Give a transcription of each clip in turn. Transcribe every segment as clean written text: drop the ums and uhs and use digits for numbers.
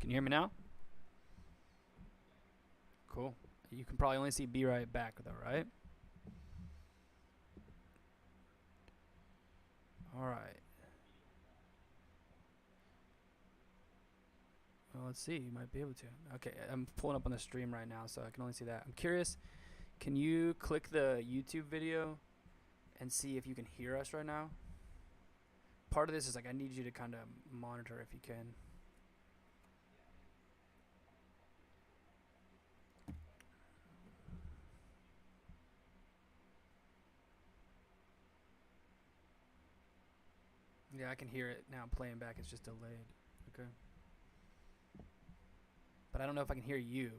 Can you hear me now? Cool. You can probably only see be right back though, right? All right. Well, let's see. You might be able to. Okay, I'm pulling up on the stream right now, so I can only see that. I'm curious. Can you click the YouTube video and see if you can hear us right now? Part of this is like I need you to kind of monitor if you can. Yeah, I can hear it now playing back. It's just delayed. Okay. But I don't know if I can hear you.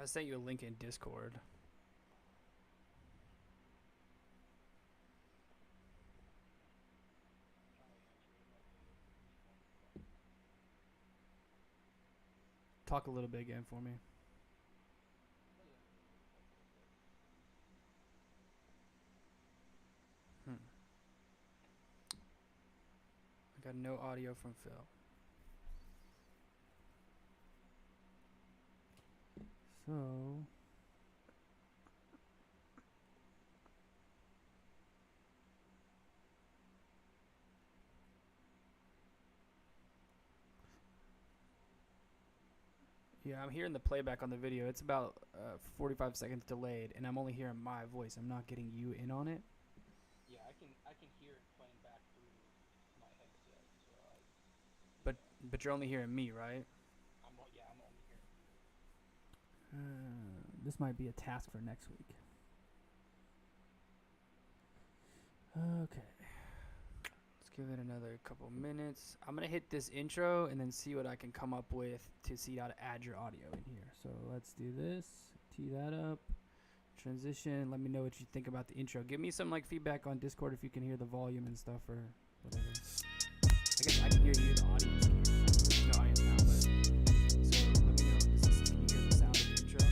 I sent you a link in Discord. Talk a little bit again for me. I got no audio from Phil. So yeah, I'm hearing the playback on the video. It's about 45 seconds delayed, and I'm only hearing my voice. I'm not getting you in on it. Yeah, I can hear it playing back through my headset. So But you're only hearing me, right? I'm only hearing. This might be a task for next week. Okay. Let's give it another couple minutes. I'm going to hit this intro and then see what I can come up with to see how to add your audio in here. So let's do this. Tee that up. Transition. Let me know what you think about the intro. Give me some like feedback on Discord if you can hear the volume and stuff or whatever. I guess I can hear you, the audience can hear. There's no audience now, but so let me know. Can you hear the sound of the intro?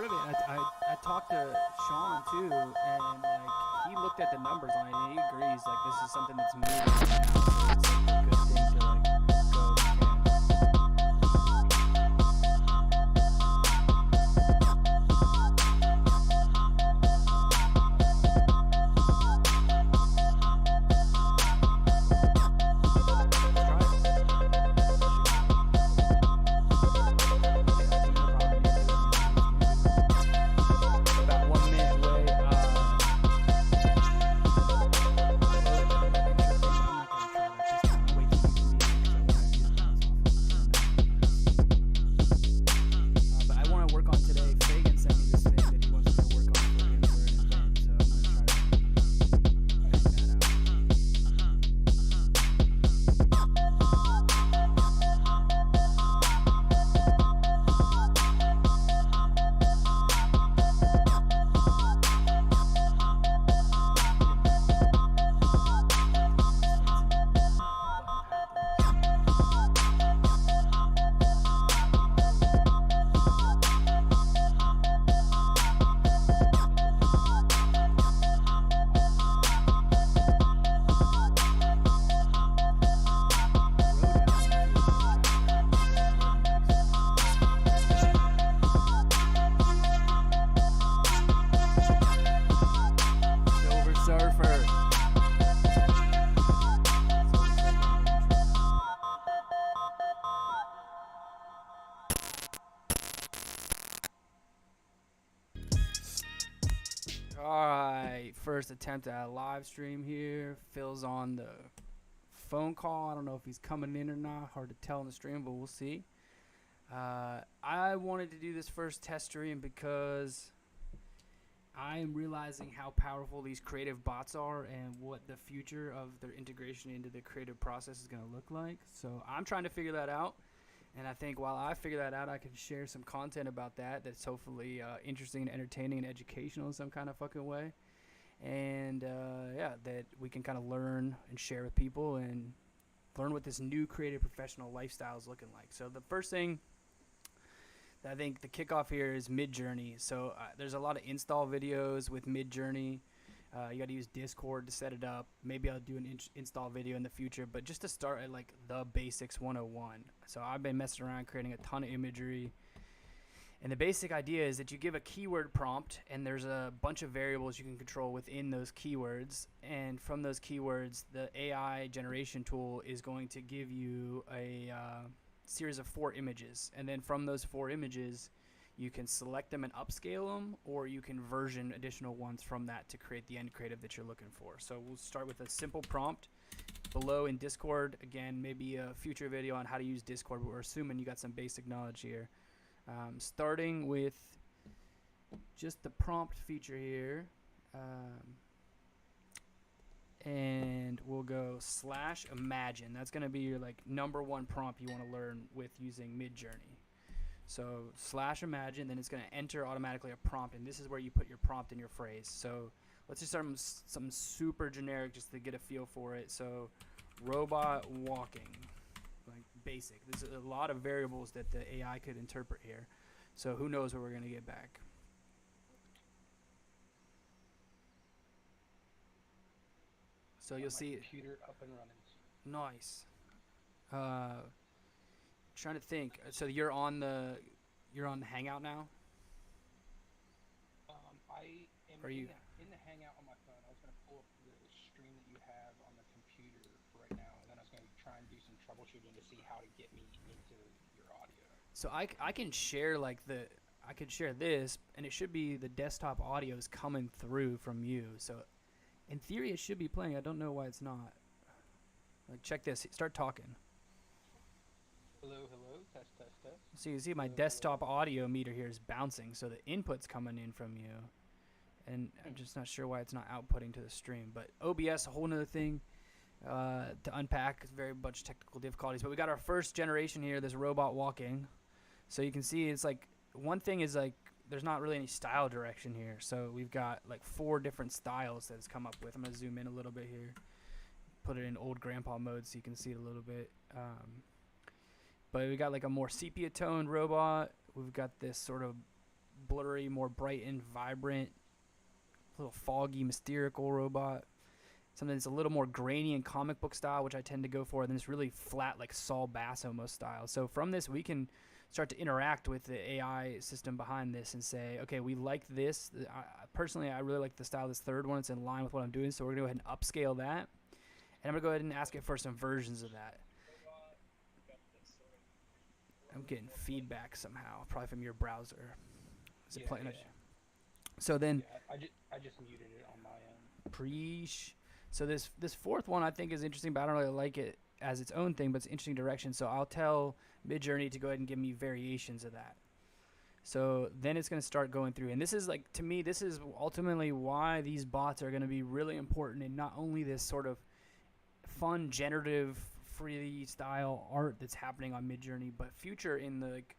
part of it. I talked to Sean too, and like he looked at the numbers on it, and he agrees like this is something that's moving now. So it's like a good thing to like go again. About 1 minute away. But I want to work on today. Fagan sent me this thing that he wants me to work on for him for an event, so I'm going to try to bang that out. Silver Surfer. Alright, first attempt at a live stream here. Phil's on the phone call. I don't know if he's coming in or not. Hard to tell in the stream, but we'll see. I wanted to do this first test stream because I am realizing how powerful these creative bots are and what the future of their integration into the creative process is going to look like. So I'm trying to figure that out. And I think while I figure that out, I can share some content about that that's hopefully interesting and entertaining and educational in some kind of fucking way. And yeah, that we can kind of learn and share with people and learn what this new creative professional lifestyle is looking like. So the first thing that I think the kickoff here is MidJourney. So there's a lot of install videos with MidJourney. You got to use Discord to set it up. Maybe I'll do an install video in the future, but just to start at like the basics 101. So I've been messing around creating a ton of imagery. And the basic idea is that you give a keyword prompt, and there's a bunch of variables you can control within those keywords. And from those keywords, the AI generation tool is going to give you a series of 4 images. And then from those 4 images, you can select them and upscale them, or you can version additional ones from that to create the end creative that you're looking for. So we'll start with a simple prompt. Below in Discord, again, maybe a future video on how to use Discord, but we're assuming you got some basic knowledge here. Starting with just the prompt feature here, and we'll go /imagine. That's going to be your like #1 prompt you want to learn with using MidJourney. So /imagine, then it's going to enter automatically a prompt, and this is where you put your prompt in your phrase. So let's just start with something super generic just to get a feel for it. So robot walking, like basic. There's a lot of variables that the AI could interpret here. So who knows what we're going to get back. So you'll see computer up and running. Nice. Trying to think. So you're on the Hangout now? I am Are you in the Hangout on my phone. I was going to pull up the stream that you have on the computer right now, and then I was going to try and do some troubleshooting to see how to get me into your audio. So I can share like I could share this, and it should be the desktop audio is coming through from you. So in theory, it should be playing. I don't know why it's not. Like, check this. Start talking. Hello, hello, test, test, test. So you see my Hello, desktop audio meter here is bouncing, so the input's coming in from you. And I'm just not sure why it's not outputting to the stream. But OBS, a whole nother thing to unpack. Very much technical difficulties. But we got our first generation here, this robot walking. So you can see it's like, one thing is like, there's not really any style direction here. So we've got like 4 different styles that it's come up with. I'm going to zoom in a little bit here. Put it in old grandpa mode so you can see it a little bit. But we got like a more sepia toned robot. We've got this sort of blurry, more bright and vibrant, a little foggy, mysterical robot. Something that's a little more grainy and comic book style, which I tend to go for, and then this really flat, like Saul Bass almost style. So from this, we can start to interact with the AI system behind this and say, okay, we like this. Personally, I really like the style of this third one. It's in line with what I'm doing, so we're going to go ahead and upscale that. And I'm going to go ahead and ask it for some versions of that. I'm getting feedback somehow, probably from your browser. Is it playing? Yeah. So then... Yeah, I just muted it on my end. Preach. So this fourth one I think is interesting, but I don't really like it as its own thing, but it's an interesting direction. So I'll tell MidJourney to go ahead and give me variations of that. So then it's going to start going through. And this is like, to me, this is ultimately why these bots are going to be really important in not only this sort of fun, generative, freestyle art that's happening on MidJourney, but future in the like,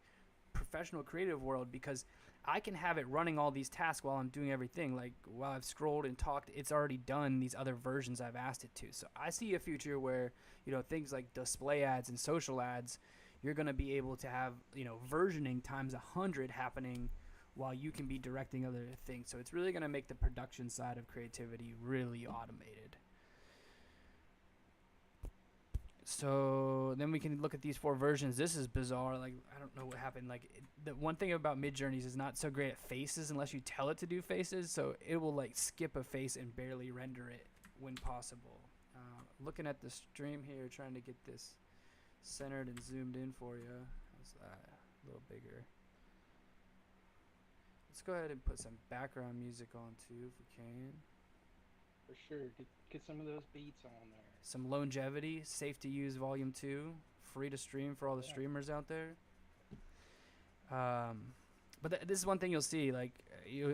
professional creative world, because I can have it running all these tasks while I'm doing everything. Like while I've scrolled and talked, it's already done these other versions I've asked it to. So I see a future where, you know, things like display ads and social ads, you're going to be able to have, you know, versioning times 100 happening while you can be directing other things. So it's really going to make the production side of creativity really automated. So then we can look at these 4 versions. This is bizarre. Like, I don't know what happened. Like, the one thing about MidJourneys is not so great at faces unless you tell it to do faces. So it will like skip a face and barely render it when possible. Looking at the stream here, trying to get this centered and zoomed in for you. How's that? A little bigger. Let's go ahead and put some background music on too if we can. For sure. Get some of those beats on there. Some longevity, safe to use volume 2, free to stream for all the streamers out there. But this is one thing you'll see, like,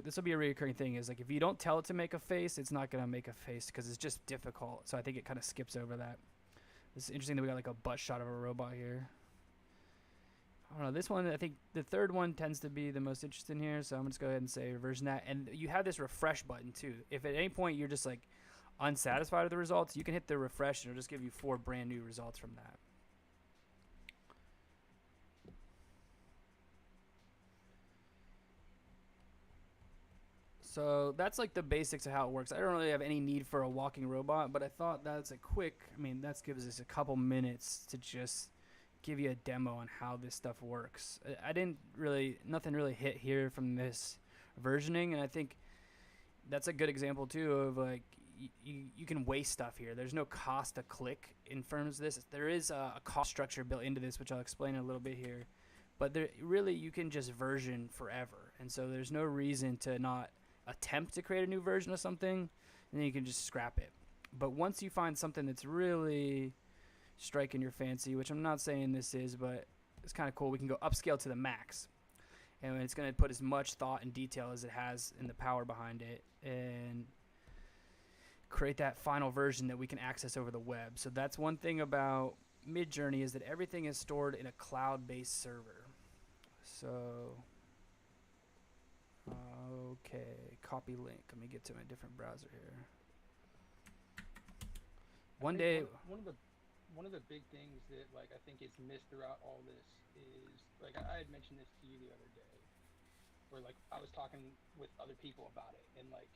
this will be a recurring thing, is like if you don't tell it to make a face, it's not going to make a face because it's just difficult. So I think it kind of skips over that. This is interesting that we got like a butt shot of a robot here. I don't know, this one, I think the third one tends to be the most interesting here, so I'm just go ahead and say reversion that. And you have this refresh button too. If at any point you're just like unsatisfied with the results, you can hit the refresh and it'll just give you 4 brand new results from that. So that's like the basics of how it works. I don't really have any need for a walking robot, but I thought that's a quick, I mean, that gives us a couple minutes to just give you a demo on how this stuff works. Nothing really hit here from this versioning, and I think that's a good example too of like you can waste stuff here. There's no cost to click in terms of this. There is a cost structure built into this, which I'll explain in a little bit here, but there really you can just version forever, and so there's no reason to not attempt to create a new version of something, and then you can just scrap it. But once you find something that's really striking your fancy, which I'm not saying this is, but it's kind of cool, we can go upscale to the max, and it's going to put as much thought and detail as it has in the power behind it, and create that final version that we can access over the web. So that's one thing about MidJourney, is that everything is stored in a cloud-based server. So okay, copy link. Let me get to my different browser here. One of the big things that like I think is missed throughout all this is like I had mentioned this to you the other day, where like I was talking with other people about it, and like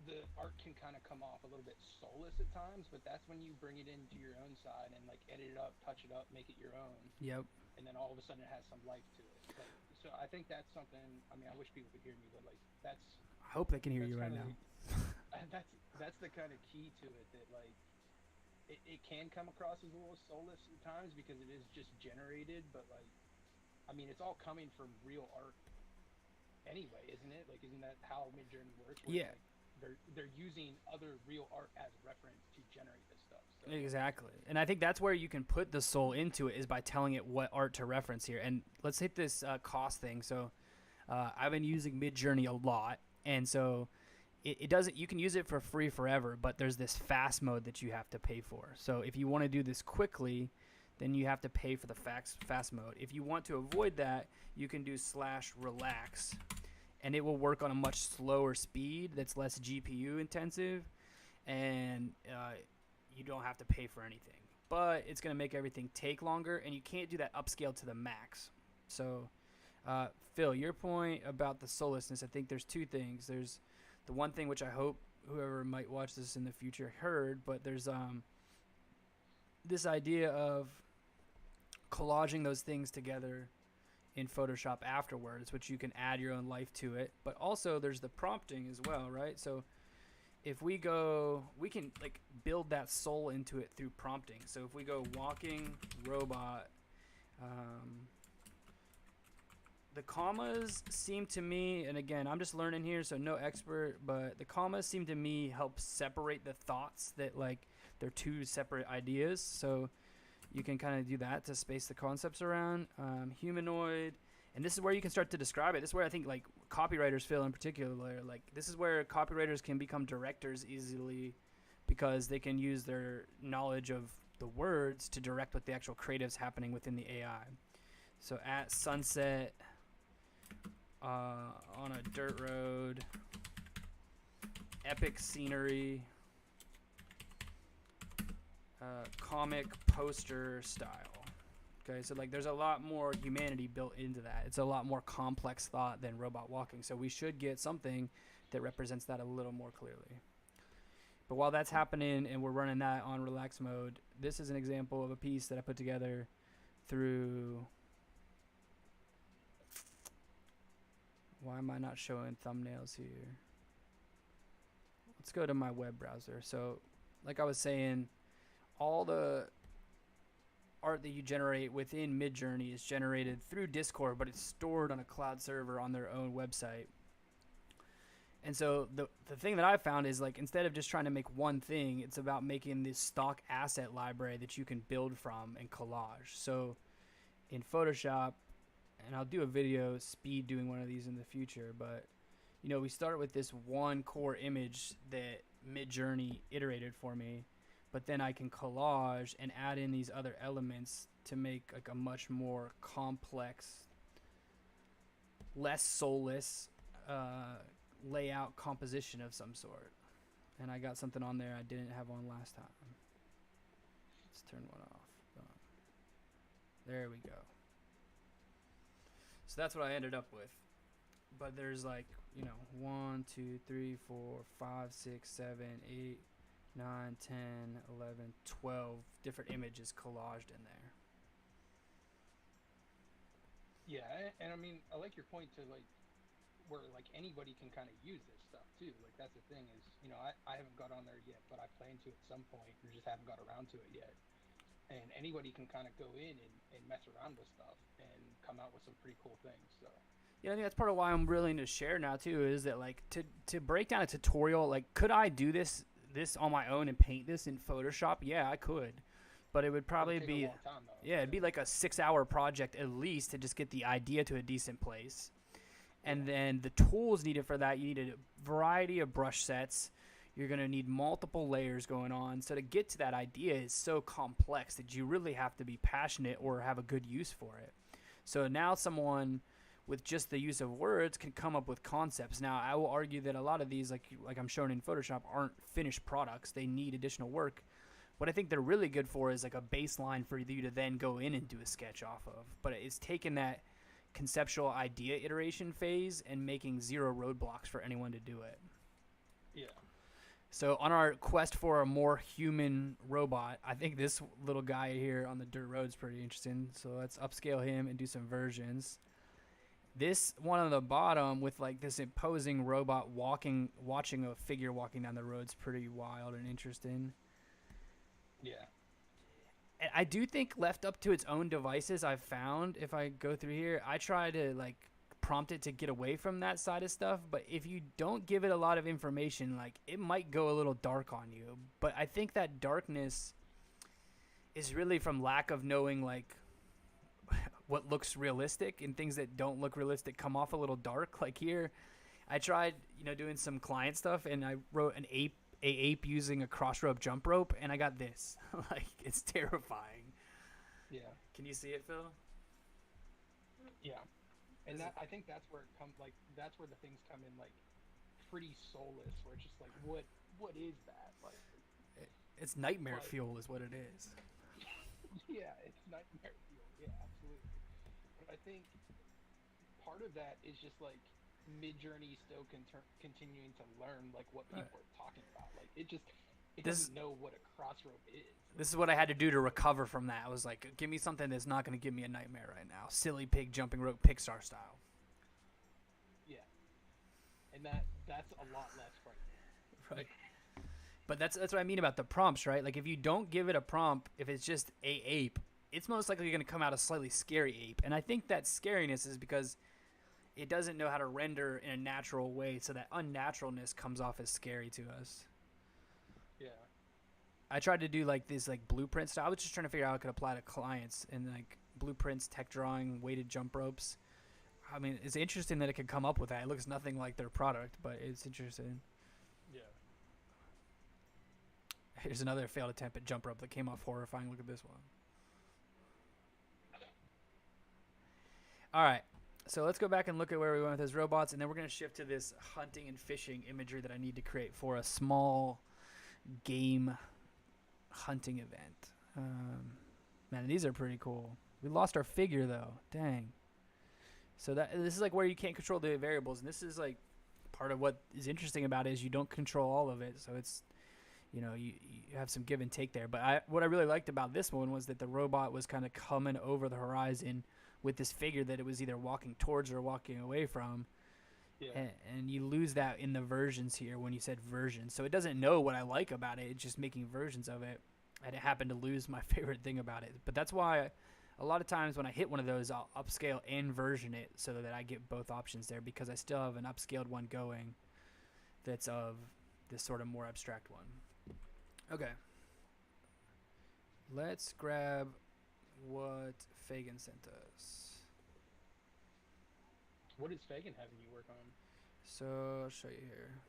the art can kind of come off a little bit soulless at times, but that's when you bring it into your own side and like edit it up, touch it up, make it your own. Yep. And then all of a sudden it has some life to it. Like, so I think that's something. I mean, I wish people could hear me, but like that's. I hope they can hear you right now. That's the kind of key to it, that like it can come across as a little soulless at times because it is just generated, but like I mean, it's all coming from real art anyway, isn't it? Like, isn't that how MidJourney works? Where, yeah. Like, they're using other real art as reference to generate this stuff. So. Exactly. And I think that's where you can put the soul into it, is by telling it what art to reference here. And let's hit this cost thing. So I've been using MidJourney a lot, and so it doesn't, you can use it for free forever, but there's this fast mode that you have to pay for. So if you want to do this quickly, then you have to pay for the fast mode. If you want to avoid that, you can do /relax, and it will work on a much slower speed that's less GPU intensive, and you don't have to pay for anything. But it's going to make everything take longer, and you can't do that upscale to the max. So Phil, your point about the soullessness, I think there's two things. There's the one thing which I hope whoever might watch this in the future heard, but there's this idea of collaging those things together in Photoshop afterwards, which you can add your own life to it. But also there's the prompting as well, right? So if we go, we can like build that soul into it through prompting. So if we go walking robot, the commas seem to me, and again, I'm just learning here, so no expert, but the commas seem to me help separate the thoughts that like they're two separate ideas. So you can kind of do that to space the concepts around. Humanoid, and this is where you can start to describe it. This is where I think like copywriters feel in particular, like this is where copywriters can become directors easily because they can use their knowledge of the words to direct what the actual creative's happening within the AI. So at sunset, on a dirt road, epic scenery, comic poster style. Okay, so like there's a lot more humanity built into that. It's a lot more complex thought than robot walking. So we should get something that represents that a little more clearly. But while that's happening and we're running that on relax mode, this is an example of a piece that I put together through... Why am I not showing thumbnails here? Let's go to my web browser. So like I was saying, all the art that you generate within MidJourney is generated through Discord, but it's stored on a cloud server on their own website. And so the thing that I found is like instead of just trying to make one thing, it's about making this stock asset library that you can build from and collage. So in Photoshop, and I'll do a video speed doing one of these in the future, but you know, we start with this one core image that MidJourney iterated for me, but then I can collage and add in these other elements to make like a much more complex, less soulless layout composition of some sort. And I got something on there I didn't have on last time. Let's turn one off. Boom. There we go. So that's what I ended up with. But there's like, you know, 1, 2, 3, 4, 5, 6, 7, 8, 9, 10, 11, 12 different images collaged in there. Yeah, and I mean, I like your point to like where like anybody can kind of use this stuff too. Like that's the thing is, you know, I haven't got on there yet, but I plan to at some point. We just haven't got around to it yet. And anybody can kind of go in and mess around with stuff and come out with some pretty cool things. So yeah, I think that's part of why I'm willing to share now too, is that like to break down a tutorial, like could I do this on my own and paint this in Photoshop? Yeah, I could. But it would probably be, time, yeah, it'd be like a 6-hour project at least to just get the idea to a decent place. And then the tools needed for that, you need a variety of brush sets. You're going to need multiple layers going on. So to get to that idea is so complex that you really have to be passionate or have a good use for it. So now someone with just the use of words can come up with concepts. Now, I will argue that a lot of these, like I'm showing in Photoshop, aren't finished products. They need additional work. What I think they're really good for is like a baseline for you to then go in and do a sketch off of. But it's taking that conceptual idea iteration phase and making zero roadblocks for anyone to do it. Yeah. So on our quest for a more human robot, I think this little guy here on the dirt road is pretty interesting. So let's upscale him and do some versions. This one on the bottom with like this imposing robot watching a figure walking down the road is pretty wild and interesting. Yeah. And I do think left up to its own devices, I've found, if I go through here, I try to like prompt it to get away from that side of stuff. But if you don't give it a lot of information, like it might go a little dark on you. But I think that darkness is really from lack of knowing like what looks realistic, and things that don't look realistic come off a little dark. Like here, I tried, you know, doing some client stuff, and I wrote an ape using a cross rope jump rope, and I got this. Like, it's terrifying. Yeah. Can you see it, Phil? Yeah. And that, I think that's where it comes, like, that's where the things come in, like, pretty soulless, where it's just like, what is that? Like, it's nightmare fuel is what it is. Yeah, it's nightmare fuel. Yeah, absolutely. But I think part of that is just like MidJourney still continuing to learn like what Right. people are talking about. Like it This doesn't know what a crossroad is. this is what I had to do to recover from that. I was like, give me something that's not going to give me a nightmare right now. Silly pig jumping rope Pixar style. Yeah, and that's a lot less frightening. Right. But that's what I mean about the prompts, right? Like if you don't give it a prompt, if it's just a ape, it's most likely going to come out a slightly scary ape. And I think that scariness is because it doesn't know how to render in a natural way, so that unnaturalness comes off as scary to us. Yeah. I tried to do like this like blueprint style. I was just trying to figure out how I could apply to clients and like blueprints, tech drawing, weighted jump ropes. I mean, it's interesting that it could come up with that. It looks nothing like their product, but it's interesting. Yeah. Here's another failed attempt at jump rope that came off horrifying. Look at this one. All right. So let's go back and look at where we went with those robots, and then we're going to shift to this hunting and fishing imagery that I need to create for a small game hunting event. Man, these are pretty cool. We lost our figure, though. Dang. So this is like where you can't control the variables, and this is like part of what is interesting about it is you don't control all of it. So it's, you have some give and take there. But what I really liked about this one was that the robot was kind of coming over the horizon with this figure that it was either walking towards or walking away from. Yeah. And you lose that in the versions here when you said versions. So it doesn't know what I like about it. It's just making versions of it. And it happened to lose my favorite thing about it. But that's why a lot of times when I hit one of those, I'll upscale and version it so that I get both options there, because I still have an upscaled one going that's of this sort of more abstract one. Okay. Let's grab what Fagan sent us. What is Fagan having you work on? So I'll show you here.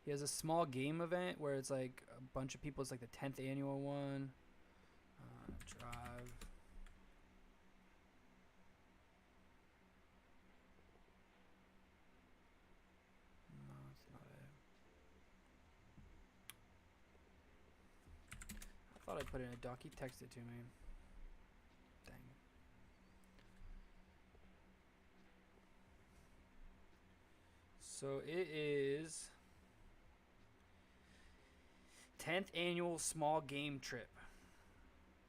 He has a small game event where it's like a bunch of people. It's like the 10th annual one. Drive. No, that's not it. I thought I put it in a doc. He texted to me. Dang. So it is 10th annual small game trip.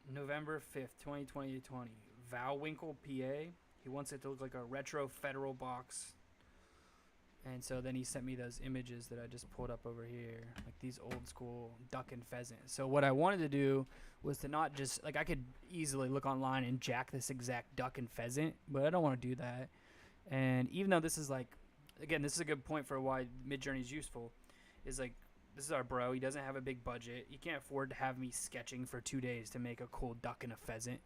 November 5th, 2020. Valwinkle, PA. He wants it to look like a retro federal box. And so then he sent me those images that I just pulled up over here, like these old school duck and pheasant. So what I wanted to do was to not just, like I could easily look online and jack this exact duck and pheasant, but I don't want to do that. And even though this is like, again, this is a good point for why MidJourney is useful, is like, this is our bro. He doesn't have a big budget. He can't afford to have me sketching for 2 days to make a cool duck and a pheasant.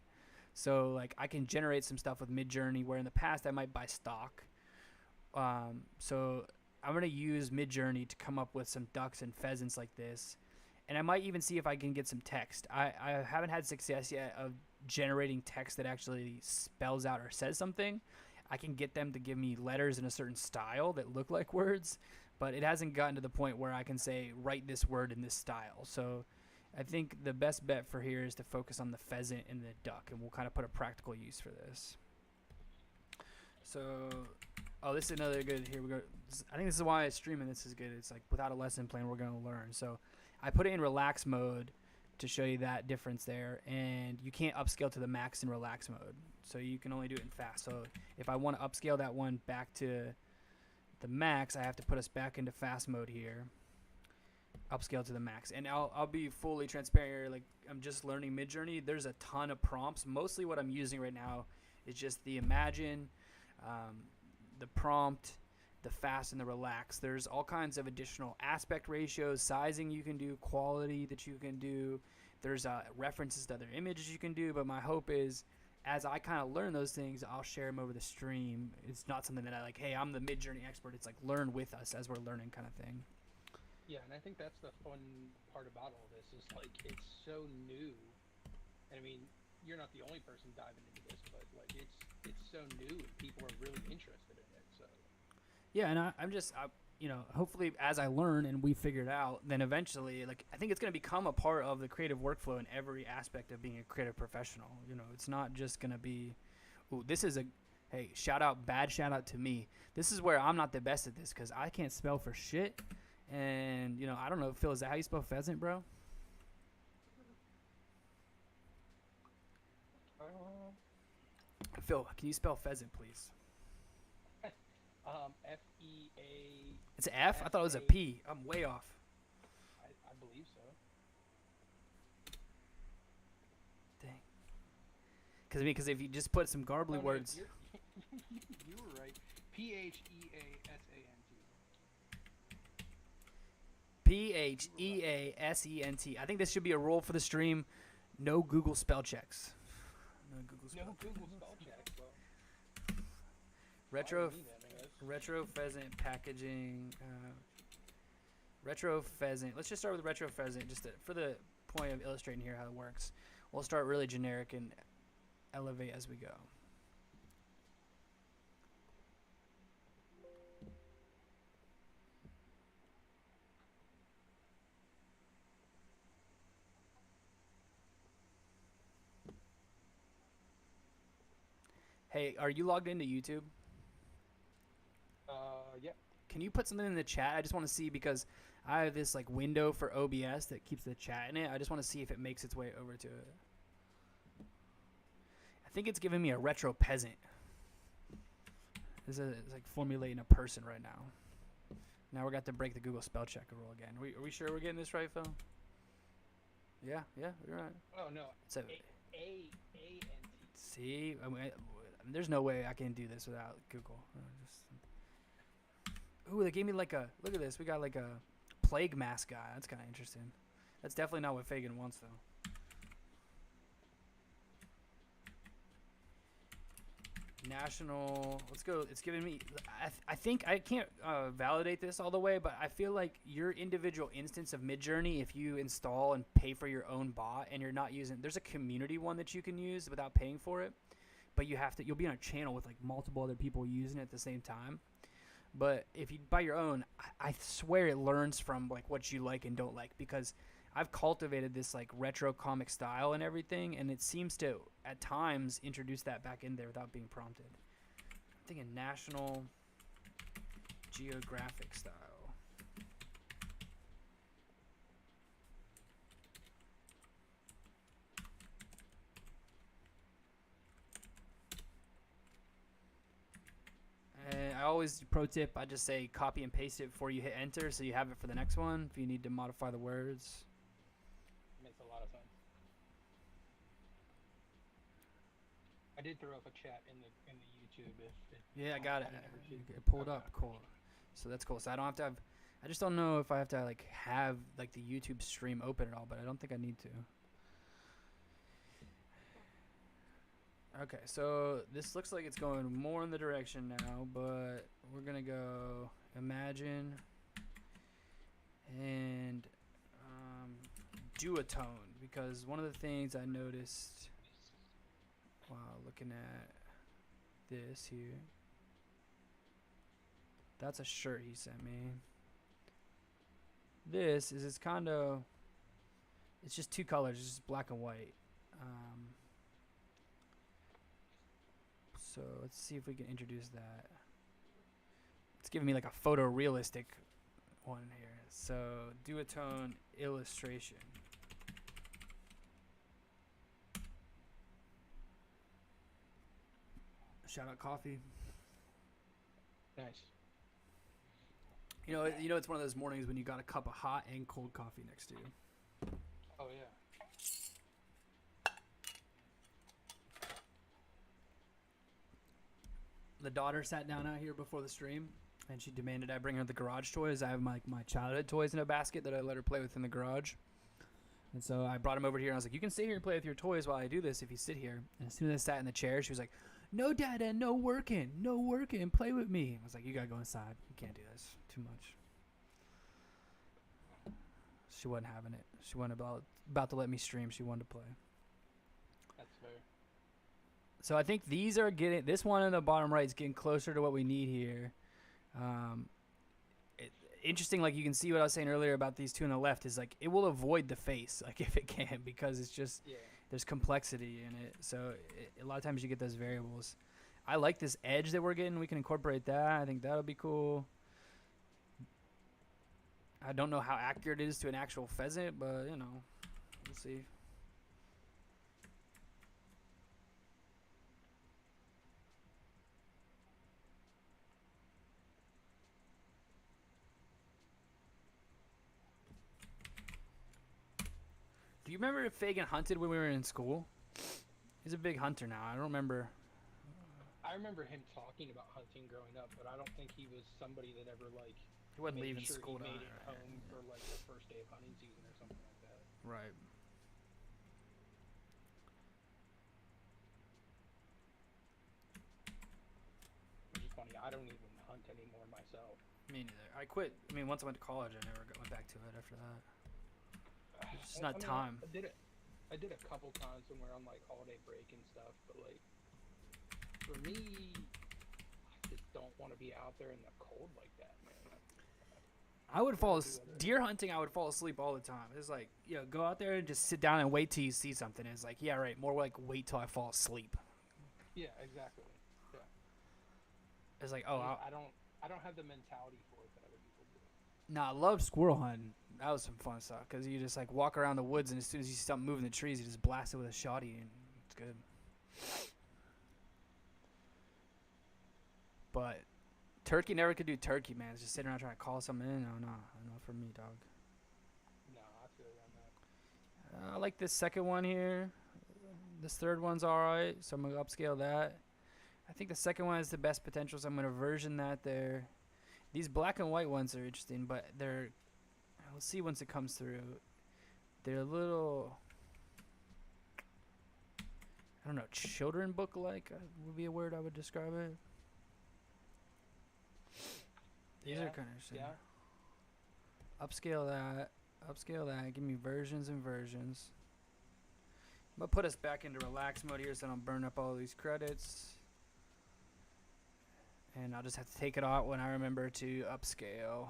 So like I can generate some stuff with MidJourney where in the past I might buy stock. So I'm going to use MidJourney to come up with some ducks and pheasants like this. And I might even see if I can get some text. I haven't had success yet of generating text that actually spells out or says something. I can get them to give me letters in a certain style that look like words, but it hasn't gotten to the point where I can say, write this word in this style. So I think the best bet for here is to focus on the pheasant and the duck, and we'll kind of put a practical use for this. So, this is another good, here we go. I think this is why streaming this is good. It's like without a lesson plan, we're going to learn. So I put it in relax mode to show you that difference there, and you can't upscale to the max in relax mode. So you can only do it in fast. So if I want to upscale that one back to the max, I have to put us back into fast mode here. Upscale to the max. And I'll be fully transparent here. Like, I'm just learning MidJourney. There's a ton of prompts. Mostly what I'm using right now is just the imagine, the prompt, the fast, and the relax. There's all kinds of additional aspect ratios, sizing you can do, quality that you can do. There's references to other images you can do. But my hope is, as I kind of learn those things, I'll share them over the stream. It's not something that I like, hey, I'm the MidJourney expert. It's like learn with us as we're learning kind of thing. Yeah, and I think that's the fun part about all this is like it's so new. And I mean, you're not the only person diving into this, but like it's so new and people are really interested in it. So yeah, and I'm just hopefully as I learn and we figure it out, then eventually, like I think it's going to become a part of the creative workflow in every aspect of being a creative professional. It's not just going to be, ooh, this is Hey, bad shout out to me. This is where I'm not the best at this because I can't spell for shit. And, you know, I don't know, Phil, is that how you spell pheasant, bro? Phil, can you spell pheasant, please? F-E-A. It's an F? I thought it was a P. I'm way off. I believe so. Dang. Because if you just put some garbly words. You were right. P-H-E-A-S-A-N-T. P-H-E-A-S-E-N-T. I think this should be a rule for the stream. No Google spell checks. No Google spell checks. Well, retro pheasant packaging. Retro pheasant. Let's just start with retro pheasant, just for the point of illustrating here how it works. We'll start really generic and elevate as we go. Hey, are you logged into YouTube? Yeah. Can you put something in the chat? I just want to see because I have this like window for OBS that keeps the chat in it. I just want to see if it makes its way over to it. I think it's giving me a retro peasant. It's like formulating a person right now. Now we're got to break the Google spell checker rule again. Are we sure we're getting this right, Phil? Yeah, you're right. Oh no. It's a A-N-T. See, there's no way I can do this without Google. Ooh, they gave me like a, look at this. We got like a plague mask guy. That's kind of interesting. That's definitely not what Fagin wants, though. National, let's go. It's giving me, I think, I can't validate this all the way, but I feel like your individual instance of MidJourney, if you install and pay for your own bot and you're not using, there's a community one that you can use without paying for it, but you'll be on a channel with like multiple other people using it at the same time. But if you buy your own, I swear it learns from like what you like and don't like, because I've cultivated this like retro comic style and everything, and it seems to at times introduce that back in there without being prompted. I'm thinking National Geographic style. I always, pro tip, I just say copy and paste it before you hit enter so you have it for the next one if you need to modify the words. Makes a lot of sense. I did throw up a chat in the YouTube yeah, I got it. It pulled up. Cool. So that's cool. So I don't have to have, I just don't know if I have to like have like the YouTube stream open at all, but I don't think I need to. Okay, so this looks like it's going more in the direction now, but we're gonna go imagine and duotone, because one of the things I noticed while looking at this here, that's a shirt he sent me. This is kind of, it's just two colors, it's just black and white. So let's see if we can introduce that. It's giving me like a photorealistic one here. So duotone illustration. Shout out coffee. Nice. You know, it's one of those mornings when you got a cup of hot and cold coffee next to you. Oh yeah. The daughter sat down out here before the stream, and she demanded I bring her the garage toys. I have my childhood toys in a basket that I let her play with in the garage. And so I brought him over here, and I was like, you can sit here and play with your toys while I do this if you sit here. And as soon as I sat in the chair, she was like, no, Dada, no working, play with me. I was like, you got to go inside. You can't do this. Too much. She wasn't having it. She wasn't about to let me stream. She wanted to play. That's fair. So I think these are getting, this one in the bottom right is getting closer to what we need here. Interesting, like you can see what I was saying earlier about these two on the left is like it will avoid the face, like if it can, because it's just there's complexity in it. So a lot of times you get those variables. I like this edge that we're getting. We can incorporate that. I think that'll be cool. I don't know how accurate it is to an actual pheasant, but, you know, we'll see. Do you remember if Fagin hunted when we were in school? He's a big hunter now. I don't remember. I remember him talking about hunting growing up, but I don't think he was somebody that ever like He wasn't made leaving sure school he to made hunt, it right? home for like the first day of hunting season or something like that. Right. Which is funny. I don't even hunt anymore myself. Me neither. I quit. I mean, once I went to college, I never went back to it after that. It's just not time. I did a couple times when we're on like holiday break and stuff, but like for me, I just don't want to be out there in the cold like that, man. I would fall deer hunting. I would fall asleep all the time. It's like, you know, go out there and just sit down and wait till you see something. It's like, yeah, right. More like wait till I fall asleep. Yeah, exactly. Yeah. It's like, oh, I don't have the mentality for it that other people do. no, I love squirrel hunting. That was some fun stuff because you just like walk around the woods and as soon as you see something moving in the trees, you just blast it with a shotty and it's good. But turkey never could do turkey, man. It's just sitting around trying to call something in. No, not for me, dog. No, I feel you on that. I like this second one here. This third one's alright, so I'm going to upscale that. I think the second one has the best potential, so I'm going to version that there. These black and white ones are interesting, but they're... We'll see once it comes through. They're a little... I don't know, children book-like would be a word I would describe it. These are kind of... Yeah. Upscale that. Upscale that. Give me versions and versions. I'm going to put us back into relax mode here so I don't burn up all these credits. And I'll just have to take it out when I remember to upscale.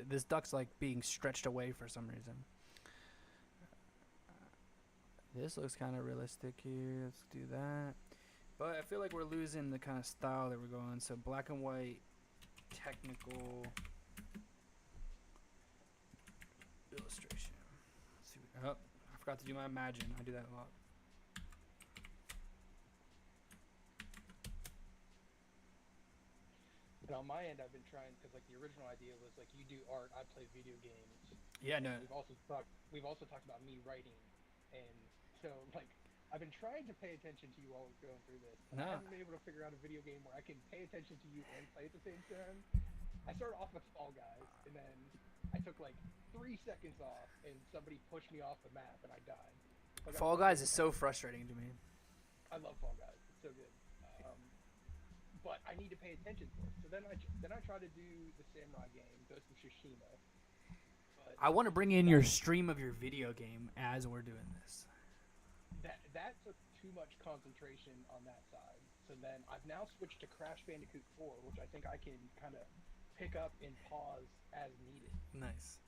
This duck's like being stretched away for some reason. This looks kind of realistic here. Let's do that. But I feel like we're losing the kind of style that we're going. So black and white, technical illustration. Let's see. Oh, I forgot to do my imagine. I do that a lot. But on my end, I've been trying because like the original idea was like you do art, I play video games. Yeah, no. We've also talked about me writing, and so like I've been trying to pay attention to you while we're going through this. And I haven't been able to figure out a video game where I can pay attention to you and play at the same time. I started off with Fall Guys, and then I took like 3 seconds off, and somebody pushed me off the map, and I died. Like, Fall Guys is so frustrating to me. I love Fall Guys. It's so good. But I need to pay attention to it. So then I try to do the samurai game, Ghost of Tsushima. But I want to bring in your stream of your video game as we're doing this. That took too much concentration on that side. So then I've now switched to Crash Bandicoot 4, which I think I can kind of pick up and pause as needed. Nice.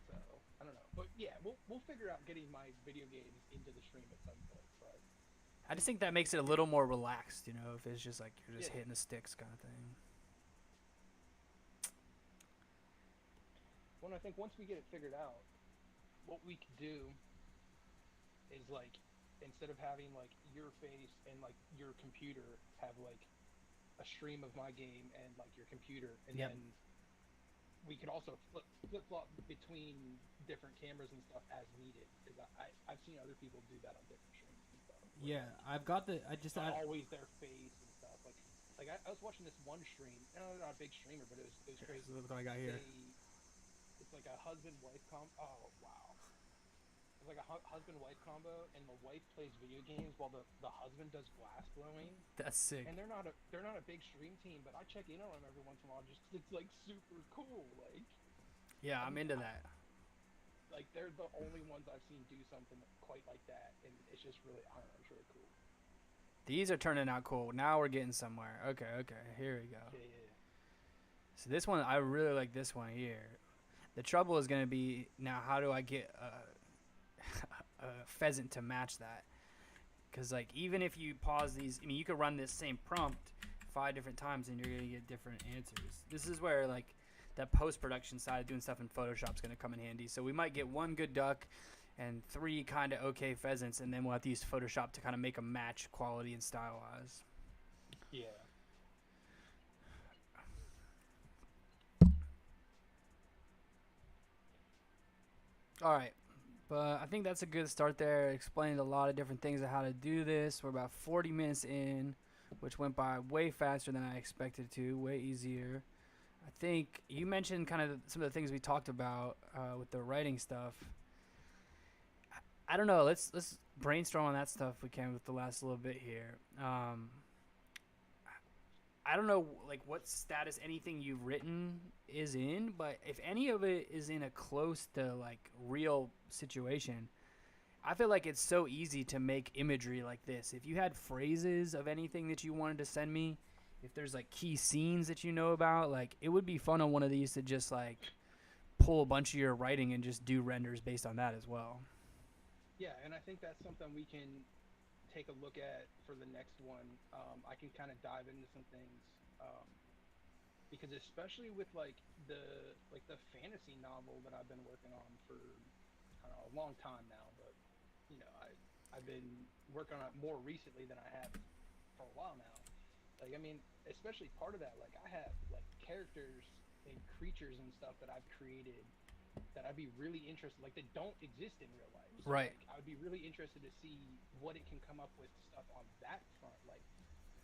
So I don't know, but yeah, we'll figure out getting my video games into the stream at some point. But I just think that makes it a little more relaxed, you know, if it's just like you're just hitting the sticks kind of thing. Well, I think once we get it figured out, what we could do is like, instead of having like your face and like your computer have like a stream of my game and like your computer, and then we could also flip-flop between different cameras and stuff as needed, because I've seen other people do that on different streams. Yeah, I've got the. Always their face and stuff. Like I was watching this one stream. I'm not a big streamer, but it was crazy. Look what I got here. It's like a husband-wife combo. Oh wow! It's like a husband-wife combo, and the wife plays video games while the husband does glass blowing. That's sick. And they're not a big stream team, but I check in on them every once in a while just 'cause it's like super cool. Like. Yeah, I'm into that. Like, they're the only ones I've seen do something quite like that, and it's just really, I don't know, it's really cool. These are turning out cool. Now we're getting somewhere. Okay, here we go. Yeah. So this one, I really like this one here. The trouble is going to be, now how do I get a pheasant to match that? Because like even if you pause these, I mean, you could run this same prompt 5 different times and you're gonna get different answers. This is where like that post-production side of doing stuff in Photoshop is gonna come in handy. So we might get 1 good duck and 3 kind of okay pheasants, and then we'll have to use Photoshop to kind of make a match quality and style wise. Yeah. All right. But I think that's a good start there. Explained a lot of different things of how to do this. We're about 40 minutes in, which went by way faster than I expected to, way easier. I think you mentioned kind of some of the things we talked about with the writing stuff. I don't know. Let's brainstorm on that stuff if we can with the last little bit here. I don't know like what status anything you've written is in, but if any of it is in a close to like real situation, I feel like it's so easy to make imagery like this. If you had phrases of anything that you wanted to send me, if there's like key scenes that you know about, like it would be fun on one of these to just like pull a bunch of your writing and just do renders based on that as well. Yeah, and I think that's something we can take a look at for the next one. I can kind of dive into some things, because especially with like the fantasy novel that I've been working on for I don't know, a long time now, but you know I've been working on it more recently than I have for a while now. Like I mean, especially part of that, like I have like characters and creatures and stuff that I've created that I'd be really interested, like that don't exist in real life. So, Right. like, I would be really interested to see what it can come up with stuff on that front, like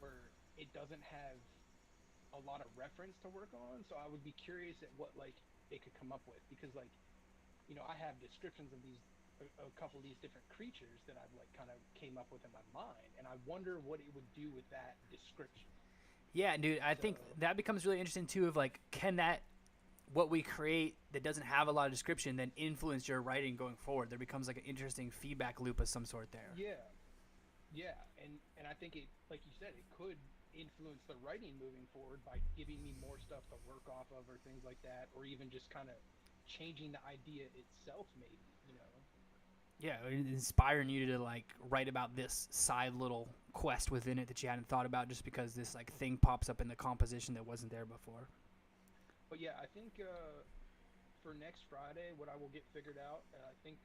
where it doesn't have a lot of reference to work on. So I would be curious at what like it could come up with because like you know I have descriptions of these a couple of these different creatures that I've like kind of came up with in my mind, and I wonder what it would do with that description. Yeah, dude, I So think that becomes really interesting too of like can that what we create that doesn't have a lot of description then influence your writing going forward. There becomes like an interesting feedback loop of some sort there. yeah, yeah, and I think it, like you said, it could influence the writing moving forward by giving me more stuff to work off of or things like that, or even just kind of changing the idea itself, maybe, you know. Yeah, inspiring you to like write about this side little quest within it that you hadn't thought about just because this like thing pops up in the composition that wasn't there before. But yeah, I think for next Friday, what I will get figured out, I think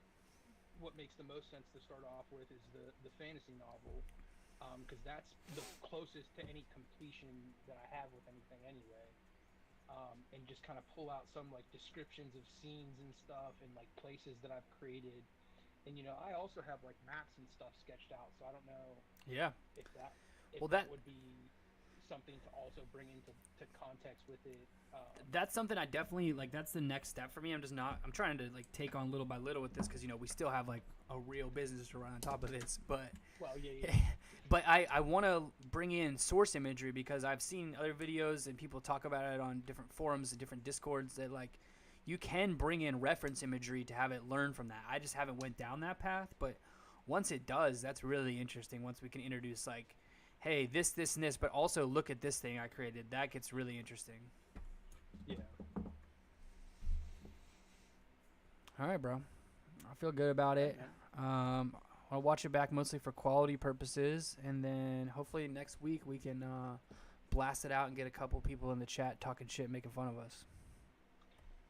what makes the most sense to start off with is the fantasy novel, because that's the closest to any completion that I have with anything anyway. And just kind of pull out some like descriptions of scenes and stuff and like places that I've created. And you know, I also have like maps and stuff sketched out, so I don't know Yeah. if that Well, that would be something to also bring into context with it. that's something I definitely like. That's the next step for me. I'm just not. I'm trying to like take on little by little with this because you know we still have like a real business to run on top of this. But Well, yeah. but I want to bring in source imagery because I've seen other videos and people talk about it on different forums and different discords that like you can bring in reference imagery to have it learn from that. I just haven't went down that path, but once it does, that's really interesting. Once we can introduce like, hey, this, and this, but also look at this thing I created. That gets really interesting. Yeah. All right, bro. I feel good about it. I'll watch it back mostly for quality purposes, and then hopefully next week we can blast it out and get a couple people in the chat talking shit, making fun of us.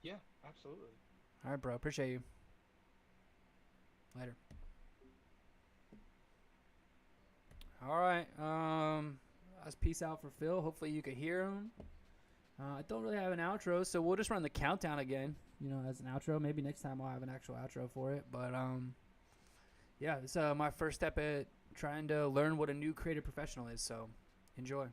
Yeah, absolutely. All right, bro. Appreciate you. Later. All right. That's peace out for Phil. Hopefully you could hear him. I don't really have an outro, so we'll just run the countdown again. You know, as an outro. Maybe next time I'll have an actual outro for it. But yeah, it's my first step at trying to learn what a new creative professional is. So enjoy.